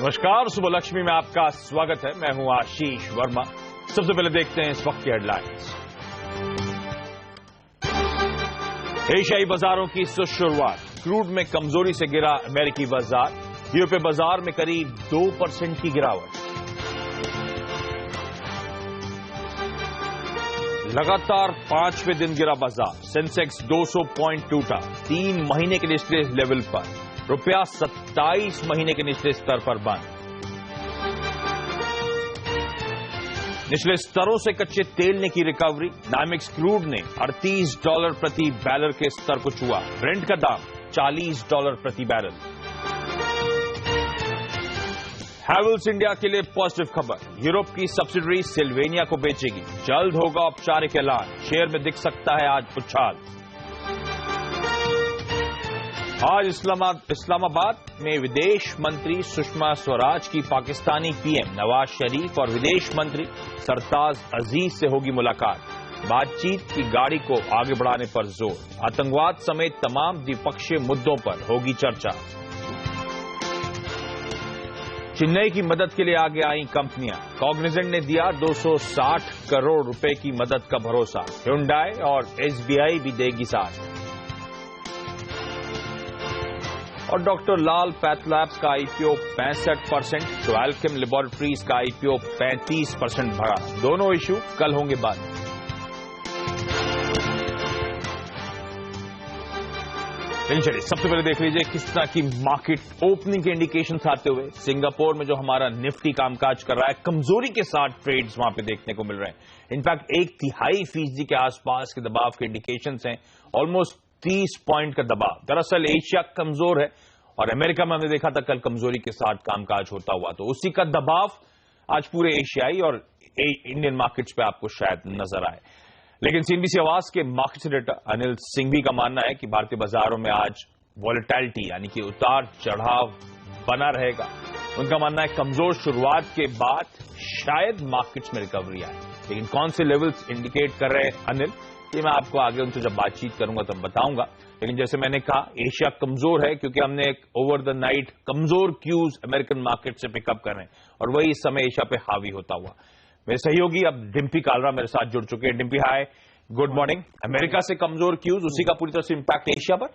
नमस्कार, सुबह लक्ष्मी में आपका स्वागत है। मैं हूं आशीष वर्मा। सबसे पहले देखते हैं इस वक्त की हेडलाइंस। एशियाई बाजारों की सुस्त शुरुआत, क्रूड में कमजोरी से गिरा अमेरिकी बाजार। यूरोपीय बाजार में करीब 2% की गिरावट। लगातार 5वें दिन गिरा बाजार, सेंसेक्स 200 पॉइंट टूटा, 3 महीने के निचले लेवल पर। रुपया 27 महीने के निचले स्तर पर बंद। निचले स्तरों से कच्चे तेल ने की रिकवरी। नामिक्स क्रूड ने $38 प्रति बैरल के स्तर को छुआ। ब्रेंट का दाम $40 प्रति बैरल। हैवेल्स इंडिया के लिए पॉजिटिव खबर, यूरोप की सब्सिडरी सिल्वेनिया को बेचेगी। जल्द होगा औपचारिक ऐलान। शेयर में दिख सकता है आज उछाल। आज इस्लामाबाद में विदेश मंत्री सुषमा स्वराज की पाकिस्तानी पीएम नवाज शरीफ और विदेश मंत्री सरताज अजीज से होगी मुलाकात। बातचीत की गाड़ी को आगे बढ़ाने पर जोर। आतंकवाद समेत तमाम द्विपक्षीय मुद्दों पर होगी चर्चा। चेन्नई की मदद के लिए आगे आई कंपनियां। कॉग्निजेंट ने दिया 260 करोड़ रुपए की मदद का भरोसा। ह्युंडई और एसबीआई भी देगी साथ। और डॉक्टर लाल पैथलैब्स का आईपीओ 65%, तो एल्केम लेबोरेटरीज का आईपीओ 35% बढ़ा। दोनों इश्यू कल होंगे बंद। चलिए सबसे पहले देख लीजिए किस तरह की मार्केट ओपनिंग के इंडिकेशंस आते हुए। सिंगापुर में जो हमारा निफ्टी कामकाज कर रहा है, कमजोरी के साथ ट्रेड्स वहां पे देखने को मिल रहे हैं। इनफैक्ट 1/3% के आसपास के दबाव के इंडिकेशंस हैं। ऑलमोस्ट 30 पॉइंट का दबाव। दरअसल एशिया कमजोर है और अमेरिका में हमने देखा था कल कमजोरी के साथ कामकाज होता हुआ, तो उसी का दबाव आज पूरे एशियाई और इंडियन मार्केट्स पे आपको शायद नजर आए। लेकिन सीएनबीसी आवाज के मार्केट एडिटर अनिल सिंघवी का मानना है कि भारतीय बाजारों में आज वॉलेटिलिटी यानी कि उतार चढ़ाव बना रहेगा। उनका मानना है कमजोर शुरुआत के बाद शायद मार्केट्स में रिकवरी आए, लेकिन कौन से लेवल्स इंडिकेट कर रहे हैं अनिल, ये मैं आपको आगे उनसे जब बातचीत करूंगा तब बताऊंगा। लेकिन जैसे मैंने कहा, एशिया कमजोर है क्योंकि हमने एक ओवर द नाइट कमजोर क्यूज अमेरिकन मार्केट से पिकअप कर रहे हैं और वही इस समय एशिया पे हावी होता हुआ। मेरे सहयोगी अब डिम्पी कालरा मेरे साथ जुड़ चुके हैं। डिम्पी हाय, गुड मॉर्निंग। अमेरिका से कमजोर क्यूज, उसी का पूरी तरह से इंपैक्ट एशिया पर?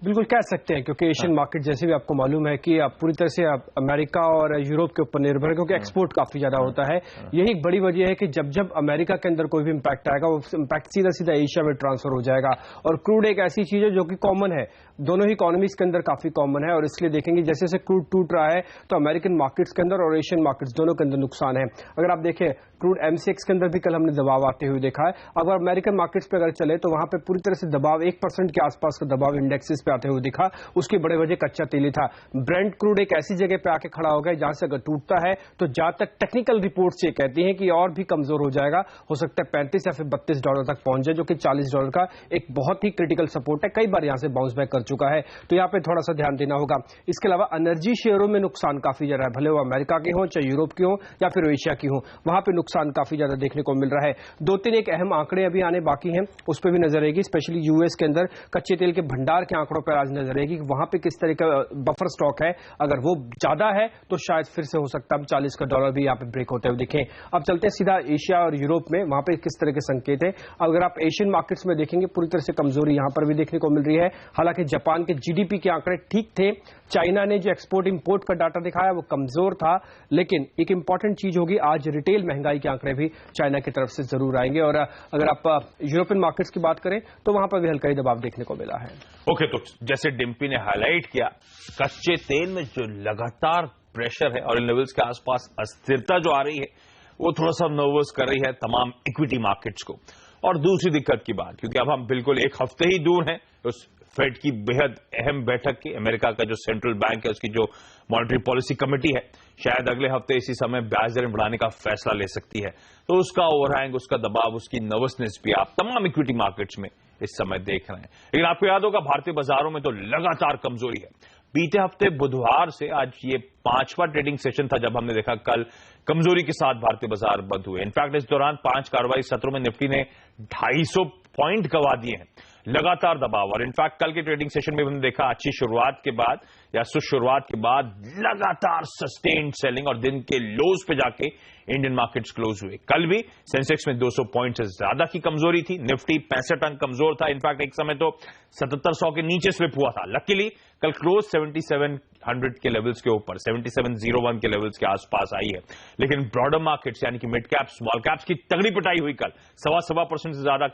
बिल्कुल कह सकते हैं, क्योंकि एशियन मार्केट जैसे भी आपको मालूम है कि पूरी तरह से अमेरिका और यूरोप के ऊपर निर्भर है, क्योंकि एक्सपोर्ट काफी ज्यादा होता है। यही एक बड़ी वजह है कि जब जब अमेरिका के अंदर कोई भी इंपैक्ट आएगा, वो इंपैक्ट सीधा सीधा एशिया में ट्रांसफर हो जाएगा। और क्रूड एक ऐसी चीज है जो कि कॉमन है, दोनों ही इकोनॉमीज के अंदर काफी कॉमन है। और इसलिए देखेंगे जैसे जैसे क्रूड टूट रहा है तो अमेरिकन मार्केट्स के अंदर और एशियन मार्केट्स दोनों के अंदर नुकसान है। अगर आप देखें क्रूड एमसीएक्स के अंदर भी कल हमने दबाव आते हुए देखा है। अगर अमेरिकन मार्केट्स पे अगर चले तो वहां पे पूरी तरह से दबाव 1% के आसपास का दबाव इंडेक्सेस पे आते हुए दिखा। उसकी बड़े वजह कच्चा तेल ही था। ब्रेंट क्रूड एक ऐसी जगह पे आके खड़ा हो गया जहां से अगर टूटता है तो जहां तक टेक्निकल रिपोर्ट्स ये कहती हैं कि और भी कमजोर हो जाएगा, हो सकता है $35 या फिर $32 तक पहुंच जाए, जो कि $40 का एक बहुत ही क्रिटिकल सपोर्ट है। कई बार यहां से बाउंस बैक कर चुका है, तो यहां पे थोड़ा सा ध्यान देना होगा। इसके अलावा एनर्जी शेयरों में नुकसान काफी ज्यादा है, भले वो अमेरिका के हो, चाहे यूरोप के हो या फिर एशिया की हो, वहां पे नुकसान काफी ज्यादा देखने को मिल रहा है। 2-3 एक अहम आंकड़े अभी आने बाकी हैं, उस पर भी नजर रहेगी। स्पेशली यूएस के अंदर कच्चे तेल के भंडार के आंकड़ों पर आज नजर रहेगी, वहां पे किस तरह का बफर स्टॉक है। अगर वो ज्यादा है तो शायद फिर से हो सकता है $40 भी यहाँ पे ब्रेक होते हुए दिखें। अब चलते हैं सीधा एशिया और यूरोप में, वहां पे किस तरह के संकेत है। अगर आप एशियन मार्केट्स में देखेंगे, पूरी तरह से कमजोरी यहां पर भी देखने को मिल रही है। हालांकि जापान के जीडीपी के आंकड़े ठीक थे। चाइना ने जो एक्सपोर्ट इंपोर्ट का डाटा दिखाया वो कमजोर था, लेकिन एक इंपॉर्टेंट चीज होगी, आज रिटेल महंगाई के आंकड़े भी चाइना की तरफ से जरूर आएंगे। और अगर आप यूरोपियन मार्केट्स की बात करें तो वहां पर भी हल्का ही दबाव देखने को मिला है। ओके, तो जैसे डिम्पी ने हाईलाइट किया, कच्चे तेल में जो लगातार प्रेशर है और इन लेवल्स के आसपास अस्थिरता जो आ रही है, वो थोड़ा सा नर्वस कर रही है तमाम इक्विटी मार्केट्स को। और दूसरी दिक्कत की बात, क्योंकि अब हम बिल्कुल एक हफ्ते ही दूर हैं उस फेड की बेहद अहम बैठक की। अमेरिका का जो सेंट्रल बैंक है, उसकी जो मॉनेटरी पॉलिसी कमेटी है, शायद अगले हफ्ते इसी समय ब्याज दरें बढ़ाने का फैसला ले सकती है। तो उसका ओवरहैंग, उसका दबाव, उसकी नर्वसनेस भी आप तमाम इक्विटी मार्केट्स में इस समय देख रहे हैं। लेकिन आपको याद होगा, भारतीय बाजारों में तो लगातार कमजोरी है। बीते हफ्ते बुधवार से आज ये 5वां ट्रेडिंग सेशन था जब हमने देखा कल कमजोरी के साथ भारतीय बाजार बंद हुए। इनफैक्ट इस दौरान 5 कार्रवाई सत्रों में निफ्टी ने 250 पॉइंट गंवा दिए हैं। लगातार दबाव, और इनफैक्ट कल के ट्रेडिंग सेशन में हमने देखा अच्छी शुरुआत के बाद या सुस्त शुरुआत के बाद लगातार सस्टेन्ड सेलिंग और दिन के लोज पे जाके इंडियन मार्केट्स क्लोज हुए। कल भी सेंसेक्स में 200 पॉइंट से ज्यादा की कमजोरी थी, निफ्टी 65 अंक कमजोर था, इनफैक्ट एक समय तो 7700 के नीचे स्लिप हुआ था। लकीली कल क्लोज 7700 के लेवल्स के ऊपर 7701 के लेवल्स के आसपास आई है। लेकिन ब्रॉडर मार्केट्स यानी कि मिड कैप स्मॉल कैप्स की तगड़ी पिटाई हुई कल, 1.25% से ज्यादा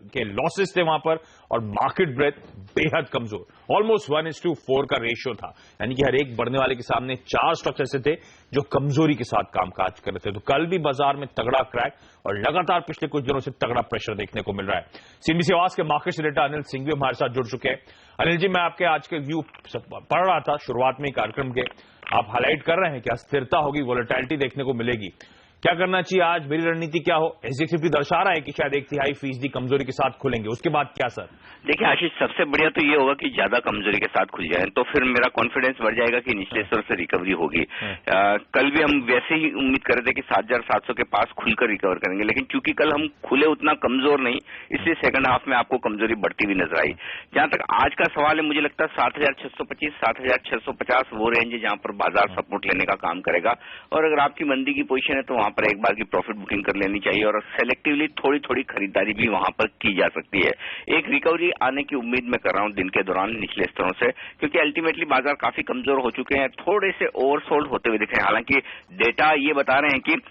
के लॉसेस थे वहां पर, और मार्केट ब्रेथ बेहद कमजोर, ऑलमोस्ट 1:4 का रेशियो था, यानी कि हर एक बढ़ने वाले के सामने 4 स्टॉक्स ऐसे थे जो कमजोरी के साथ कामकाज कर रहे थे। तो कल भी बाजार में तगड़ा क्रैक और लगातार पिछले कुछ दिनों से तगड़ा प्रेशर देखने को मिल रहा है। सीएनबीसी आवाज के मार्केट से डेटा अनिल सिंह भी हमारे साथ जुड़ चुके हैं। अनिल जी, मैं आपके आज के व्यू पढ़ रहा था शुरुआत में कार्यक्रम के, आप हाईलाइट कर रहे हैं कि अस्थिरता होगी, वोलेटिलिटी देखने को मिलेगी, क्या करना चाहिए आज, मेरी रणनीति क्या हो? एसजीएक्स दर्शा रहा है कि शायद 1/3% कमजोरी के साथ खुलेंगे, उसके बाद क्या सर? देखिए आशीष, सबसे बढ़िया तो ये होगा कि ज्यादा कमजोरी के साथ खुल जाए, तो फिर मेरा कॉन्फिडेंस बढ़ जाएगा कि निचले स्तर से रिकवरी होगी। कल भी हम वैसे ही उम्मीद कर रहे थे कि 7700 के पास खुलकर रिकवर करेंगे, लेकिन चूंकि कल हम खुले उतना कमजोर नहीं, इसलिए सेकंड हाफ में आपको कमजोरी बढ़ती हुई नजर आई। जहां तक आज का सवाल है, मुझे लगता है 7625 7650 वो रेंज है जहां पर बाजार सपोर्ट लेने का काम करेगा, और अगर आपकी मंदी की पोजीशन है तो वहां पर एक बार की प्रॉफिट बुकिंग कर लेनी चाहिए, और सेलेक्टिवली थोड़ी थोड़ी खरीदारी भी वहां पर की जा सकती है। एक रिकवरी आने की उम्मीद मैं कर रहा हूं दिन के दौरान निचले स्तरों से, क्योंकि अल्टीमेटली बाजार काफी कमजोर हो चुके हैं, थोड़े से ओवरसोल्ड होते हुए दिख रहे हैं। हालांकि डेटा ये बता रहे हैं कि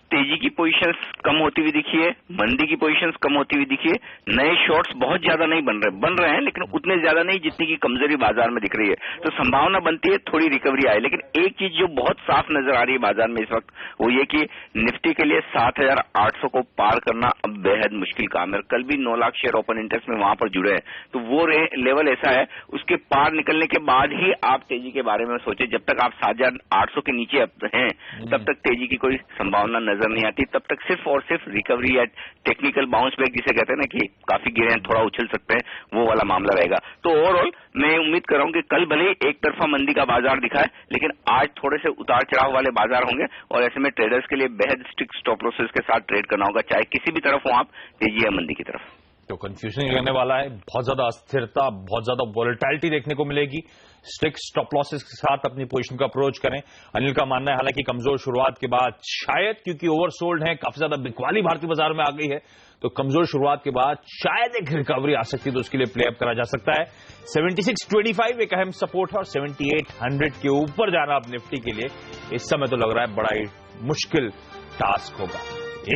तेजी की पोजीशंस कम होती हुई दिखी है, मंदी की पोजीशंस कम होती हुई दिखी है, नए शॉर्ट्स बहुत ज्यादा नहीं बन रहे हैं, लेकिन उतने ज्यादा नहीं जितनी की कमजोरी बाजार में दिख रही है। तो संभावना बनती है थोड़ी रिकवरी आए, लेकिन एक चीज जो बहुत साफ नजर आ रही है बाजार में इस वक्त, वो ये कि निफ्टी के लिए 7800 को पार करना अब बेहद मुश्किल काम है। कल भी 9 लाख शेयर ओपन इंटरेस्ट में वहां पर जुड़े हैं, तो वो लेवल ऐसा है, उसके पार निकलने के बाद ही आप तेजी के बारे में सोचे। जब तक आप 7800 के नीचे हैं तब तक तेजी की कोई संभावना नजर नहीं आती, तब तक सिर्फ और सिर्फ रिकवरी या टेक्निकल बाउंस बैक जिसे कहते हैं ना कि काफी गिरे हैं, थोड़ा उछल सकते हैं, वो वाला मामला रहेगा। तो ओवरऑल मैं उम्मीद कर रहा हूं कि कल भले एक तरफा मंदी का बाजार दिखाए, लेकिन आज थोड़े से उतार चढ़ाव वाले बाजार होंगे, और ऐसे में ट्रेडर्स के लिए बेहद स्ट्रिक्ट स्टॉप लॉसेस के साथ ट्रेड करना होगा, चाहे किसी भी तरफ हो आप, तेजी या मंदी की तरफ। तो कंफ्यूजन रहने वाला है, बहुत ज्यादा अस्थिरता, बहुत ज्यादा वोलेटिलिटी देखने को मिलेगी। स्ट्रिक्ट स्टॉप लॉसेस के साथ अपनी पोजीशन का अप्रोच करें। अनिल का मानना है हालांकि कमजोर शुरुआत के बाद शायद क्योंकि ओवरसोल्ड है, काफी ज्यादा बिकवाली भारतीय बाजार में आ गई है, तो कमजोर शुरुआत के बाद शायद एक रिकवरी आ सकती है, तो उसके लिए प्ले अप करा जा सकता है। 7625 एक अहम सपोर्ट है, और 7800 के ऊपर जाना अब निफ्टी के लिए इस समय तो लग रहा है बड़ा ही मुश्किल टास्क होगा।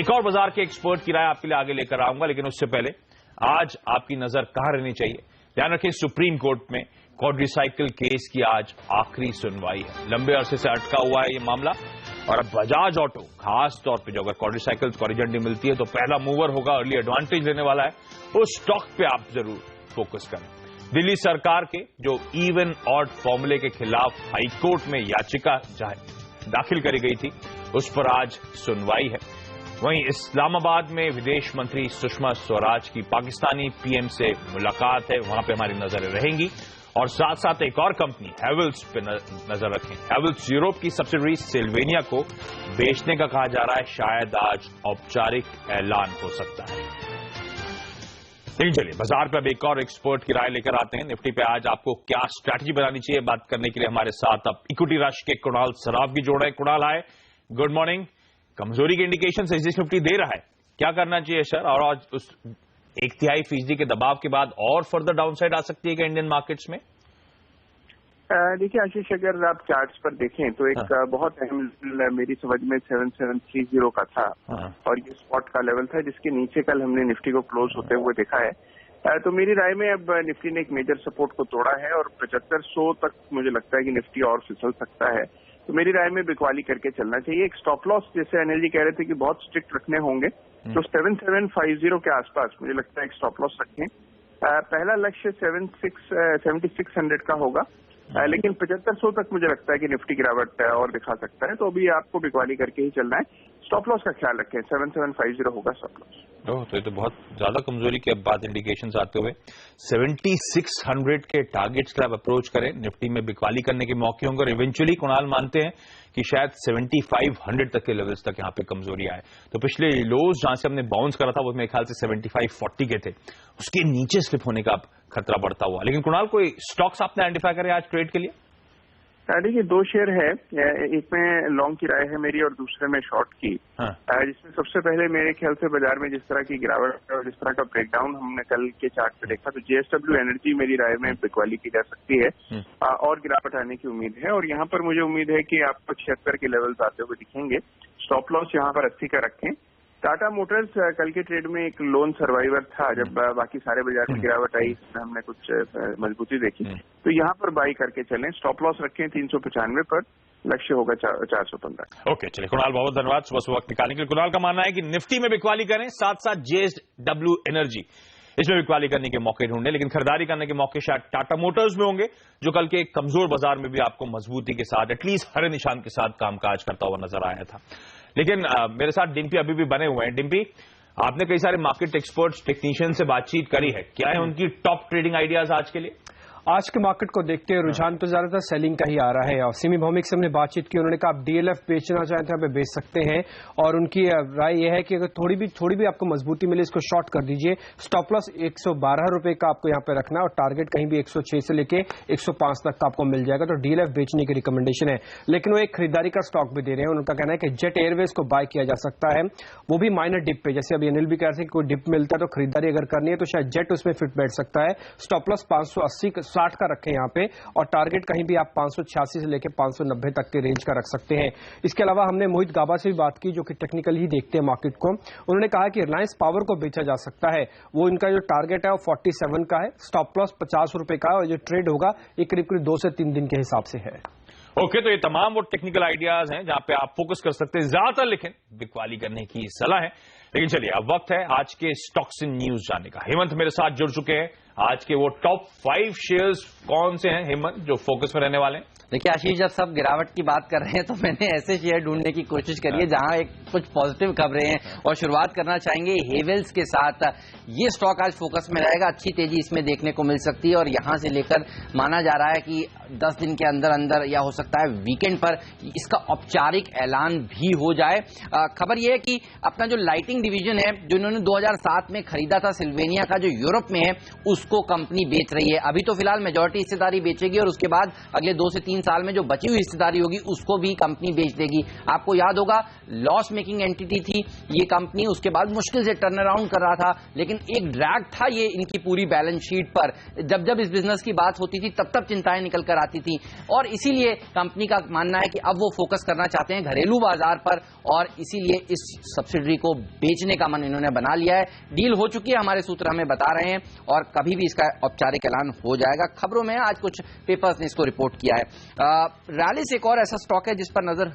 एक और बाजार के एक्सपर्ट की राय आपके लिए आगे लेकर आऊंगा, लेकिन उससे पहले आज आपकी नजर कहां रहनी चाहिए? ध्यान रखें, सुप्रीम कोर्ट में क्वाड्रीसाइकिल केस की आज आखिरी सुनवाई है। लंबे अरसे से अटका हुआ है ये मामला, और अब बजाज ऑटो खास तौर पे जो अगर क्वाड्रीसाइकिल को झंडी मिलती है तो पहला मूवर होगा, अर्ली एडवांटेज लेने वाला है, उस स्टॉक पे आप जरूर फोकस करें। दिल्ली सरकार के जो इवन ऑड फॉर्मूले के खिलाफ हाईकोर्ट में याचिका दाखिल करी गई थी, उस पर आज सुनवाई है। वहीं इस्लामाबाद में विदेश मंत्री सुषमा स्वराज की पाकिस्तानी पीएम से मुलाकात है, वहां पे हमारी नजरें रहेंगी, और साथ साथ एक और कंपनी हैवेल्स पे नजर रखें। हैवेल्स यूरोप की सब्सिडरी सिल्वेनिया को बेचने का कहा जा रहा है, शायद आज औपचारिक ऐलान हो सकता है। लेकिन चलिए बाजार पर अब एक और एक्सपर्ट की राय लेकर आते हैं। निफ्टी पे आज आपको क्या स्ट्रैटेजी बनानी चाहिए, बात करने के लिए हमारे साथ अब इक्विटी राशि के कुणाल सराफ भी जोड़ रहे हैं। कुणाल, हाय, गुड मॉर्निंग। कमजोरी के इंडिकेशन एसजीएक्स निफ्टी दे रहा है, क्या करना चाहिए सर? और आज उस 1/3% के दबाव के बाद और फर्दर डाउनसाइड आ सकती है क्या इंडियन मार्केट्स में? देखिए आशीष, अगर आप चार्ट्स पर देखें तो एक बहुत अहम लेवल मेरी समझ में 7730 का था, और ये स्पॉट का लेवल था जिसके नीचे कल हमने निफ्टी को क्लोज होते हुए देखा है। तो मेरी राय में अब निफ्टी ने एक मेजर सपोर्ट को तोड़ा है, और 7500 तक मुझे लगता है कि निफ्टी और फिसल सकता है। तो मेरी राय में बिकवाली करके चलना चाहिए। एक स्टॉप लॉस जैसे अनिल जी कह रहे थे कि बहुत स्ट्रिक्ट रखने होंगे, तो 7750 के आसपास मुझे लगता है एक स्टॉप लॉस रखें। पहला लक्ष्य 7600 का होगा, लेकिन 7500 तक मुझे लगता है कि निफ्टी गिरावट और दिखा सकता है, तो अभी आपको बिकवाली करके ही चलना है। स्टॉप लॉस का ख्याल रखें, 7750 होगा स्टॉप लॉस। तो ये तो बहुत ज्यादा कमजोरी की अब बात इंडिकेशंस आते हुए 7600 के टारगेट्स का आप अप्रोच करें, निफ्टी में बिकवाली करने के मौके होंगे और इवेंचुअली कुणाल मानते हैं कि शायद 7500 तक के लेवल्स तक यहाँ पे कमजोरी आए। तो पिछले लोज जहां से हमने बाउंस करा था वो मेरे ख्याल से 7540 के थे, उसके नीचे स्लिप होने का खतरा बढ़ता हुआ। लेकिन कुणाल कोई स्टॉक्स आपने आइडेंटिफाई करे आज ट्रेड के लिए? देखिए 2 शेयर है, एक में लॉन्ग की राय है मेरी और दूसरे में शॉर्ट की। जिसमें सबसे पहले मेरे ख्याल से बाजार में जिस तरह की गिरावट और जिस तरह का ब्रेकडाउन हमने कल के चार्ट पे देखा, तो JSW एनर्जी मेरी राय में बिकवाली की जा सकती है और गिरावट आने की उम्मीद है। और यहाँ पर मुझे उम्मीद है कि आपको 76 के लेवल्स आते हुए दिखेंगे। स्टॉप लॉस यहाँ पर 80 का रखें। टाटा मोटर्स कल के ट्रेड में एक लोन सर्वाइवर था, जब बाकी सारे बाजार में गिरावट आई इसमें हमने कुछ मजबूती देखी, तो यहाँ पर बाई करके चलें। स्टॉप लॉस रखें 395 पर, लक्ष्य होगा 415। ओके, चलिए कुणाल बहुत धन्यवाद सुबह वक्त निकालने के लिए। कुणाल का मानना है कि निफ्टी में बिकवाली करें, साथ साथ JSW एनर्जी इसमें बिकवाली करने के मौके ढूंढें, लेकिन खरीदारी करने के मौके शायद टाटा मोटर्स में होंगे, जो कल के कमजोर बाजार में भी आपको मजबूती के साथ एटलीस्ट हरे निशान के साथ कामकाज करता हुआ नजर आया था। लेकिन मेरे साथ डिम्पी अभी भी बने हुए हैं। डिम्पी, आपने कई सारे मार्केट एक्सपर्ट्स टेक्नीशियन से बातचीत करी है, क्या है उनकी टॉप ट्रेडिंग आइडियाज आज के लिए? आज के मार्केट को देखते हुए रुझान तो ज्यादातर सेलिंग का ही आ रहा है। और सिमी भौमिक से हमने बातचीत की, उन्होंने कहा आप DLF बेचना चाहें तो यहाँ पे बेच सकते हैं और उनकी राय यह है कि अगर थोड़ी भी आपको मजबूती मिले इसको शॉर्ट कर दीजिए। स्टॉप लॉस 112 रुपए का आपको यहाँ पे रखना है और टारगेट कहीं भी 106 से लेके 105 तक का आपको मिल जाएगा। तो DLF बेचने की रिकमेंडेशन है, लेकिन वो एक खरीदारी का स्टॉक भी दे रहे हैं। उनका कहना है कि जेट एयरवेज को बाय किया जा सकता है, वो भी माइनर डिप पे। जैसे अभी अनिल भी कह रहे थे कि कोई डिप मिलता है तो खरीदारी अगर करनी है तो शायद जेट उसमें फिट बैठ सकता है। स्टॉप लॉस 580-60 का रखें यहाँ पे और टारगेट कहीं भी आप 586 से लेकर 590 तक के रेंज का रख सकते हैं। इसके अलावा हमने मोहित गाबा से भी बात की, जो कि टेक्निकल ही देखते हैं मार्केट को। उन्होंने कहा कि रिलायंस पावर को बेचा जा सकता है, वो इनका जो टारगेट है वो 47 का है, स्टॉप लॉस 50 रुपए का है और जो ट्रेड होगा ये करीब 2 से 3 दिन के हिसाब से है। ओके, तो ये तमाम वो टेक्निकल आइडियाज हैं जहां पे आप फोकस कर सकते हैं। ज्यादातर लेकिन बिकवाली करने की सलाह है। लेकिन चलिए अब वक्त है आज के स्टॉक्स इन न्यूज जानने का। हेमंत मेरे साथ जुड़ चुके हैं। आज के वो टॉप 5 शेयर्स कौन से हैं हेमंत जो फोकस में रहने वाले हैं? देखिए आशीष, जब सब गिरावट की बात कर रहे हैं तो मैंने ऐसे शेयर ढूंढने की कोशिश करी है जहां एक कुछ पॉजिटिव खबरें हैं और शुरुआत करना चाहेंगे हेवेल्स के साथ। ये स्टॉक आज फोकस में रहेगा, अच्छी तेजी इसमें देखने को मिल सकती है और यहां से लेकर माना जा रहा है कि 10 दिन के अंदर अंदर या हो सकता है वीकेंड पर इसका औपचारिक ऐलान भी हो जाए। खबर यह है कि अपना जो लाइटिंग डिवीजन है जो इन्होंने 2007 में खरीदा था सिल्वेनिया का, जो यूरोप में है, उसको कंपनी बेच रही है। अभी तो फिलहाल मेजॉरिटी हिस्सेदारी बेचेगी और उसके बाद अगले 2 से 3 साल में जो बची हुई हिस्सेदारी होगी उसको भी कंपनी बेच देगी। आपको याद होगा लॉस मेकिंग एंटिटी थी ये कंपनी, उसके बाद मुश्किल से टर्न अराउंड कर रहा था, लेकिन एक ड्रैग था ये इनकी पूरी बैलेंस शीट पर। जब जब इस बिजनेस की बात होती थी तब तब चिंताएं निकल कर आती थी और इसीलिए कंपनी का मानना है कि अब वो फोकस करना चाहते हैं घरेलू बाजार पर और इसीलिए इस सब्सिडरी को बेचने का मन इन्होंने बना लिया है। डील हो चुकी है, हमारे सूत्र हमें बता रहे हैं और कभी भी इसका औपचारिक ऐलान हो जाएगा। खबरों में आज कुछ पेपर्स ने इसको रिपोर्ट किया है। रैलिस एक और ऐसा स्टॉक है जिस पर नजर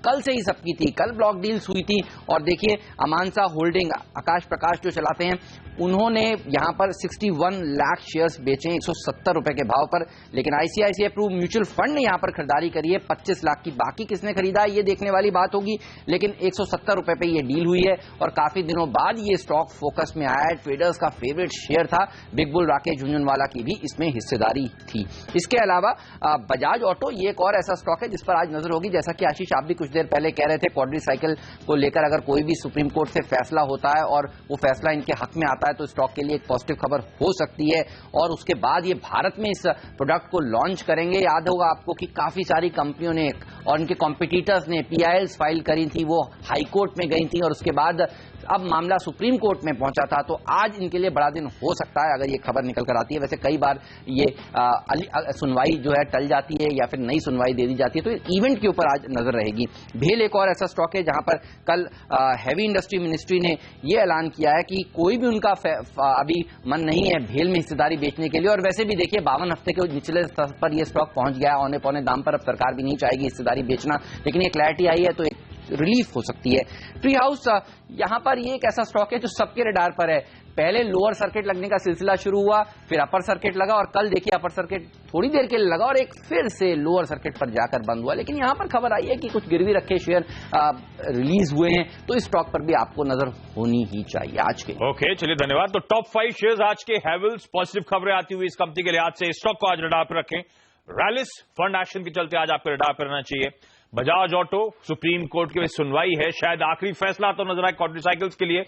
कल से ही सबकी थी। कल ब्लॉक डील्स हुई थी और देखिए अमानसा होल्डिंग, आकाश प्रकाश जो चलाते हैं, उन्होंने यहां पर 61 लाख शेयर्स बेचे 170 रुपए के भाव पर, लेकिन ICICI प्रू म्यूचुअल फंड ने यहां पर खरीदारी करी है 25 लाख की। बाकी किसने खरीदा ये देखने वाली बात होगी, लेकिन 170 रुपए पे ये डील हुई है और काफी दिनों बाद ये स्टॉक फोकस में आया है। ट्रेडर्स का फेवरेट शेयर था, बिग बुल राकेश झुंझुनवाला की भी इसमें हिस्सेदारी थी। इसके अलावा बजाज ऑटो ये एक और ऐसा स्टॉक है जिस पर आज नजर होगी। जैसा कि आशीष आप भी कुछ देर पहले कह रहे थे, क्वाड्री साइकिल को लेकर अगर कोई भी सुप्रीम कोर्ट से फैसला होता है और वो फैसला इनके हक में आता है तो स्टॉक के लिए एक पॉजिटिव खबर हो सकती है और उसके बाद ये भारत में इस प्रोडक्ट को लॉन्च करेंगे। याद होगा आपको कि काफी सारी कंपनियों ने और इनके कॉम्पिटिटर्स ने PILs फाइल करी थी, वो हाई कोर्ट में गई थी और उसके बाद अब मामला सुप्रीम कोर्ट में पहुंचा था। तो आज इनके लिए बड़ा दिन हो सकता है अगर ये खबर निकल कर आती है। वैसे कई बार ये सुनवाई जो है टल जाती है या फिर नई सुनवाई दे दी जाती है, तो इवेंट के ऊपर आज नजर रहेगी। भेल एक और ऐसा स्टॉक है जहां पर कल हैवी इंडस्ट्री मिनिस्ट्री ने ये ऐलान किया है कि कोई भी उनका अभी मन नहीं है भेल में हिस्सेदारी बेचने के लिए। और वैसे भी देखिए 52 हफ्ते के निचले स्तर पर यह स्टॉक पहुंच गया, औने पौने दाम पर अब सरकार भी नहीं चाहेगी हिस्सेदारी बेचना, लेकिन ये क्लैरिटी आई है तो एक रिलीफ हो सकती है। ट्री हाउस यहां पर ये एक ऐसा स्टॉक है जो सबके रडार पर है। पहले लोअर सर्किट लगने का सिलसिला शुरू हुआ, फिर अपर सर्किट लगा और कल देखिए अपर सर्किट थोड़ी देर के लिए लगा और एक फिर से लोअर सर्किट पर जाकर बंद हुआ। लेकिन यहां पर खबर आई है कि कुछ गिरवी रखे शेयर रिलीज हुए हैं, तो इस स्टॉक पर भी आपको नजर होनी ही चाहिए आज के। ओके, चलिए धन्यवाद। तो टॉप 5 शेयर्स आज के हैवेल्स, पॉजिटिव खबरें आती हुई इस कंपनी के लिहाज से स्टॉक को आज रडार पर रखें। रैलिस फंड एक्शन के चलते आज आपको रडार पर रहना चाहिए। बजाज ऑटो, सुप्रीम कोर्ट की सुनवाई है, शायद आखिरी फैसला तो नजर आए क्वाड्रीसाइकिल्स के लिए,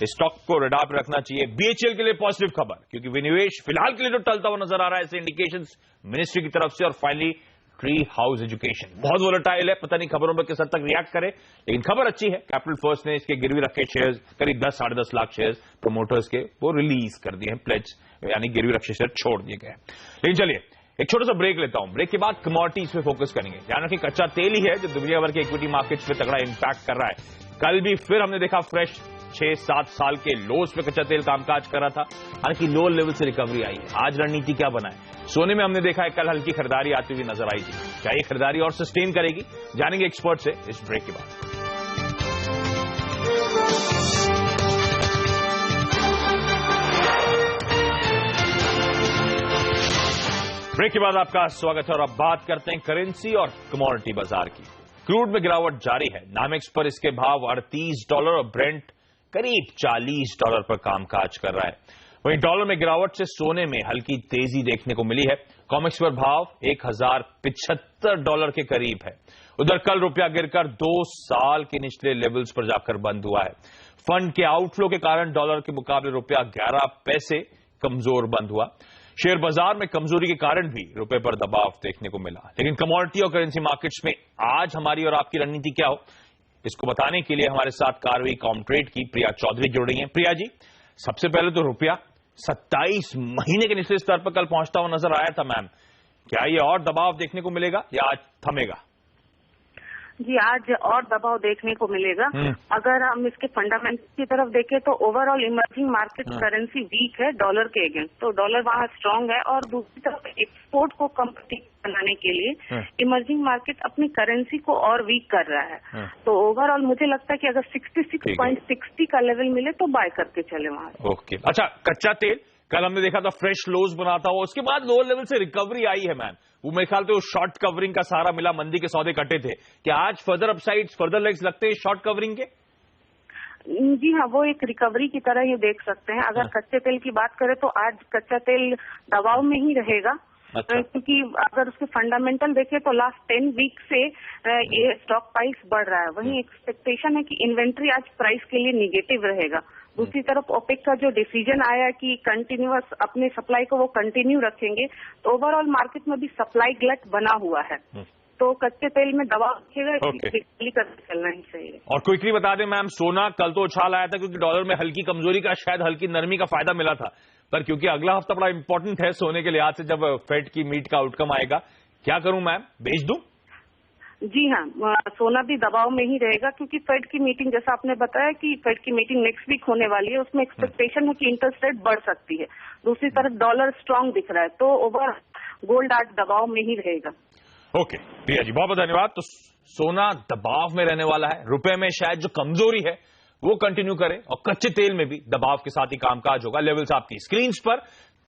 स्टॉक को रडार पर रखना चाहिए। बीएचईएल के लिए पॉजिटिव खबर, क्योंकि विनिवेश फिलहाल के लिए तो टलता हुआ नजर आ रहा है, ऐसे इंडिकेशंस मिनिस्ट्री की तरफ से। और फाइनली ट्री हाउस एजुकेशन बहुत वोलेटाइल है, पता नहीं खबरों पर किस हद तक रिएक्ट करे, लेकिन खबर अच्छी है। कैपिटल फर्स्ट ने इसके गिरवी रखे शेयर्स करीब 10-10.5 लाख शेयर्स प्रोमोटर्स के वो रिलीज कर दिए हैं, प्लेज यानी गिरवी रखे शेयर छोड़ दिए गए। लेकिन चलिए एक छोटा सा ब्रेक लेता हूं। ब्रेक के बाद कमोडिटीज पे फोकस करेंगे। ध्यान रखें कच्चा तेल ही है जो दुनिया भर के इक्विटी मार्केट्स पे तगड़ा इंपैक्ट कर रहा है। कल भी फिर हमने देखा फ्रेश 6-7 साल के लोज पे कच्चा तेल कामकाज कर रहा था, हालांकि लो लेवल से रिकवरी आई है। आज रणनीति क्या बना है? सोने में हमने देखा है कल हल्की खरीदारी आती हुई नजर आई थी, क्या ये खरीदारी और सस्टेन करेगी? जानेंगे एक्सपर्ट से इस ब्रेक के बाद। ब्रेक के बाद आपका स्वागत है और अब बात करते हैं करेंसी और कमोडिटी बाजार की। क्रूड में गिरावट जारी है, नामेक्स पर इसके भाव $38 और ब्रेंट करीब $40 पर कामकाज कर रहा है। वहीं डॉलर में गिरावट से सोने में हल्की तेजी देखने को मिली है। कॉमेक्स पर भाव $1075 के करीब है। उधर कल रुपया गिरकर 2 साल के निचले लेवल्स पर जाकर बंद हुआ है। फंड के आउटफ्लो के कारण डॉलर के मुकाबले रुपया 11 पैसे कमजोर बंद हुआ। शेयर बाजार में कमजोरी के कारण भी रुपए पर दबाव देखने को मिला। लेकिन कमोडिटी और करेंसी मार्केट्स में आज हमारी और आपकी रणनीति क्या हो, इसको बताने के लिए हमारे साथ कारवाई कॉमट्रेड की प्रिया चौधरी जुड़ रही हैं। प्रिया जी, सबसे पहले तो रुपया 27 महीने के निचले स्तर पर कल पहुंचता हुआ नजर आया था मैम, क्या ये और दबाव देखने को मिलेगा या आज थमेगा? जी, आज और दबाव देखने को मिलेगा। अगर हम इसके फंडामेंटल की तरफ देखें तो overall emerging market currency weak है डॉलर के अगेंस्ट, तो डॉलर वहाँ स्ट्रांग है। और दूसरी तरफ एक्सपोर्ट को कम्पिटिटिव बनाने के लिए इमर्जिंग मार्केट अपनी करेंसी को और वीक कर रहा है। तो ओवरऑल मुझे लगता है कि अगर 66.60 का लेवल मिले तो बाय करके चले वहाँ। ओके, अच्छा, कच्चा तेल कल हमने देखा था फ्रेश लोज बनाता हुआ, उसके बाद लोअर लेवल से रिकवरी आई है मैम। वो मेरे ख्याल से शॉर्ट कवरिंग का सहारा मिला, मंदी के सौदे कटे थे। क्या आज फर्दर अपसाइड्स, फर्दर लेग्स लगते हैं शॉर्ट कवरिंग के? जी हाँ, वो एक रिकवरी की तरह ही देख सकते हैं। अगर कच्चे तेल की बात करें तो आज कच्चा तेल दबाव में ही रहेगा। अच्छा। क्योंकि अगर उसके फंडामेंटल देखें तो लास्ट 10 वीक से ये स्टॉक प्राइस बढ़ रहा है। वहीं एक्सपेक्टेशन है कि इन्वेंट्री आज प्राइस के लिए निगेटिव रहेगा। दूसरी तरफ ओपेक का जो डिसीजन आया कि कंटिन्यूअस अपने सप्लाई को वो कंटिन्यू रखेंगे, तो ओवरऑल मार्केट में भी सप्लाई ग्लट बना हुआ है। तो कच्चे तेल में दबाव रखेगा, करके चलना ही चाहिए। और क्विकली बता दें मैम, सोना कल तो उछाल आया था क्योंकि डॉलर में हल्की कमजोरी का, शायद हल्की नरमी का फायदा मिला था, पर क्योंकि अगला हफ्ता बड़ा इंपॉर्टेंट है सोने के लिहाज से, जब फेड की मीट का आउटकम आएगा, क्या करूं मैम, बेच दूं? जी हाँ, सोना भी दबाव में ही रहेगा क्योंकि फेड की मीटिंग, जैसा आपने बताया कि फेड की मीटिंग नेक्स्ट वीक होने वाली है, उसमें एक्सपेक्टेशन है कि इंटरेस्ट रेट बढ़ सकती है। दूसरी तरफ डॉलर स्ट्रांग दिख रहा है, तो ओवर गोल्ड आज दबाव में ही रहेगा। ओके प्रिया जी, बहुत बहुत धन्यवाद। तो सोना दबाव में रहने वाला है, रुपए में शायद जो कमजोरी है वो कंटिन्यू करे, और कच्चे तेल में भी दबाव के साथ ही कामकाज होगा। लेवल्स आपकी स्क्रीन पर।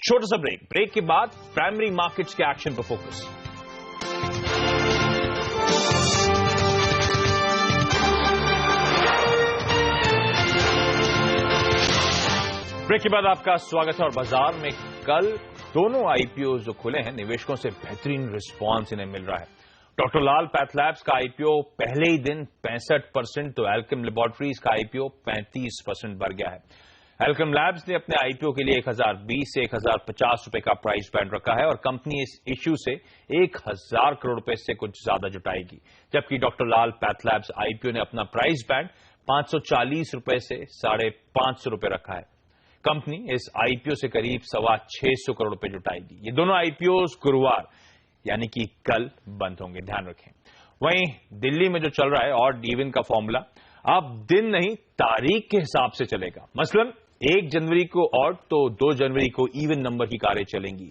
छोटा सा ब्रेक, ब्रेक के बाद प्राइमरी मार्केट्स के एक्शन पर फोकस। ब्रेक के बाद आपका स्वागत है। और बाजार में कल दोनों आईपीओ जो खुले हैं, निवेशकों से बेहतरीन रिस्पांस इन्हें मिल रहा है। डॉक्टर लाल पैथलैब्स का आईपीओ पहले ही दिन 65%, तो एल्केम लैबोरेटरीज का आईपीओ 35% बढ़ गया है। एल्केम लैब्स ने अपने आईपीओ के लिए 1020 से 1050 रुपए का प्राइस बैंड रखा है और कंपनी इस इश्यू से 1000 करोड़ रुपए से कुछ ज्यादा जुटाएगी, जबकि डॉक्टर लाल पैथलैब्स आईपीओ ने अपना प्राइस बैंड 540 रुपए से 550 रुपए रखा है। कंपनी इस आईपीओ से करीब 625 करोड़ रुपए जुटाएगी। ये दोनों आईपीओ गुरुवार यानी कि कल बंद होंगे, ध्यान रखें। वहीं दिल्ली में जो चल रहा है ऑड इवन का फॉर्मूला अब दिन नहीं तारीख के हिसाब से चलेगा। मसलन 1 जनवरी को ऑड तो 2 जनवरी को इवन नंबर की कारें चलेंगी।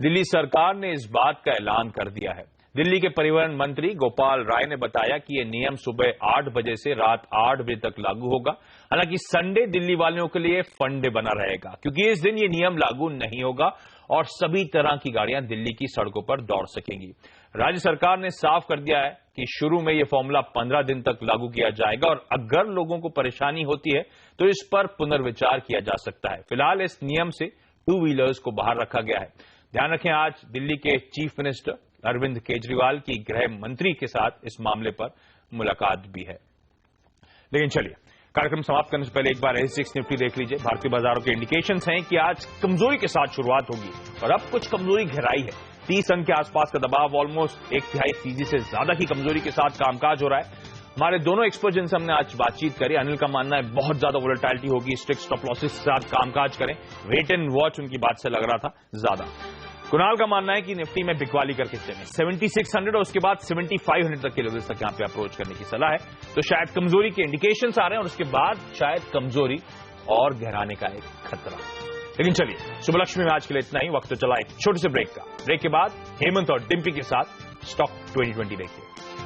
दिल्ली सरकार ने इस बात का ऐलान कर दिया है। दिल्ली के परिवहन मंत्री गोपाल राय ने बताया कि यह नियम सुबह 8 बजे से रात 8 बजे तक लागू होगा। हालांकि संडे दिल्ली वालों के लिए फंडे बना रहेगा, क्योंकि इस दिन ये नियम लागू नहीं होगा और सभी तरह की गाड़ियां दिल्ली की सड़कों पर दौड़ सकेंगी। राज्य सरकार ने साफ कर दिया है कि शुरू में यह फॉर्मूला 15 दिन तक लागू किया जाएगा और अगर लोगों को परेशानी होती है तो इस पर पुनर्विचार किया जा सकता है। फिलहाल इस नियम से 2 व्हीलर्स को बाहर रखा गया है। ध्यान रखें, आज दिल्ली के चीफ मिनिस्टर अरविंद केजरीवाल की गृह मंत्री के साथ इस मामले पर मुलाकात भी है। लेकिन चलिए, कार्यक्रम समाप्त करने से पहले एक बार सेंसेक्स निफ्टी देख लीजिए। भारतीय बाजारों के इंडिकेशंस हैं कि आज कमजोरी के साथ शुरुआत होगी और अब कुछ कमजोरी गहराई है। 30 अंक के आसपास का दबाव, ऑलमोस्ट 1/3 तेजी से ज्यादा की कमजोरी के साथ कामकाज हो रहा है। हमारे दोनों एक्सपर्ट जिनसे हमने आज बातचीत करी, अनिल का मानना है बहुत ज्यादा वोलेटिलिटी होगी, स्ट्रिक्ट स्टॉप लॉसेस के साथ कामकाज करें, वेट एंड वॉच उनकी बात से लग रहा था ज्यादा। कुणाल का मानना है कि निफ्टी में बिकवाली करके चलें, 7600 और उसके बाद 7500 तक के लेवल्स तक यहां पे अप्रोच करने की सलाह है। तो शायद कमजोरी के इंडिकेशंस आ रहे हैं और उसके बाद शायद कमजोरी और गहराने का एक खतरा। लेकिन चलिए, शुभलक्ष्मी में आज के लिए इतना ही। वक्त तो चला एक छोटे से ब्रेक का। ब्रेक के बाद हेमंत और डिम्पी के साथ स्टॉक 2020 देखिए।